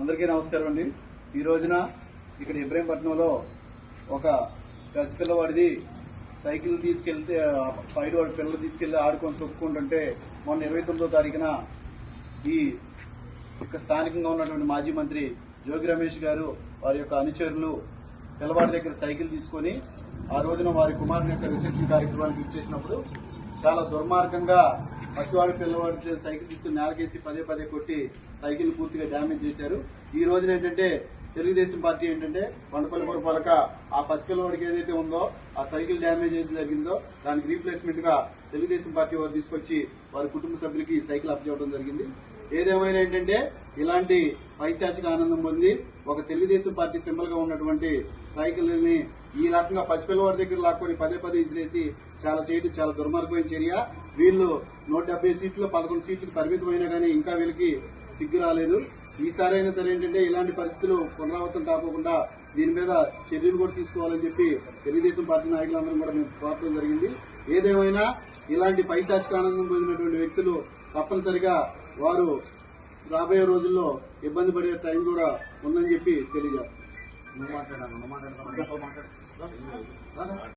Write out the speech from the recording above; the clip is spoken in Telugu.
అందరికీ నమస్కారం అండి. ఈ రోజున ఇక్కడ ఇబ్రహీంపట్నంలో ఒక పసిపిల్లవాడిది సైకిల్ తీసుకెళ్తే సైడ్ వాడి పిల్లలు తీసుకెళ్లి ఆడుకొని తొక్కుకుంటుంటే మొన్న 29వ తారీఖున ఈ ఇక్కడ స్థానికంగా ఉన్నటువంటి మాజీ మంత్రి జోగి రమేష్ గారు వారి యొక్క అనుచరులు పిల్లవాడి దగ్గర సైకిల్ తీసుకొని ఆ రోజున వారి కుమారుని యొక్క రిసెప్షన్ కార్యక్రమానికి ఇచ్చేసినప్పుడు చాలా దుర్మార్గంగా పసివాడి పిల్లవాడి సైకిల్ తీసుకుని నేలకేసి పదే పదే కొట్టి సైకిల్ పూర్తిగా డ్యామేజ్ చేశారు. ఈ రోజున ఏంటంటే తెలుగుదేశం పార్టీ ఏంటంటే కొండపల్లి పురపాలక ఆ పసిపిల్లవాడికి ఏదైతే ఉందో ఆ సైకిల్ డ్యామేజ్ ఏదైతే జరిగిందో దానికి రీప్లేస్మెంట్ గా తెలుగుదేశం పార్టీ వారు తీసుకొచ్చి వారి కుటుంబ సభ్యులకి సైకిల్ అప్పచెప్పడం జరిగింది. ఏదేమైనా ఏంటంటే ఇలాంటి పైశాచిక ఆనందం పొంది ఒక తెలుగుదేశం పార్టీ సింబల్ గా ఉన్నటువంటి సైకిల్ ని ఈ రకంగా పసిపిల్లవాడి దగ్గర లాక్కొని పదే పదే ఇసిరేసి చేయడం చాలా దుర్మార్గమైన చర్య. వీళ్ళు 170 సీట్లు 11 సీట్లకు పరిమితమైనా కానీ ఇంకా వీళ్ళకి సిగ్గు రాలేదు. ఈసారి అయినా సరే ఏంటంటే ఇలాంటి పరిస్థితులు పునరావృతం కాకుండా దీని మీద చర్యలు కూడా తీసుకోవాలని చెప్పి తెలుగుదేశం పార్టీ నాయకులందరం కూడా మేము కోరడం జరిగింది. ఏదేమైనా ఇలాంటి పైశాచిక ఆనందం పొందినటువంటి వ్యక్తులు తప్పనిసరిగా వారు రాబోయే రోజుల్లో ఇబ్బంది పడే టైం కూడా ఉందని చెప్పి తెలియజేస్తాం.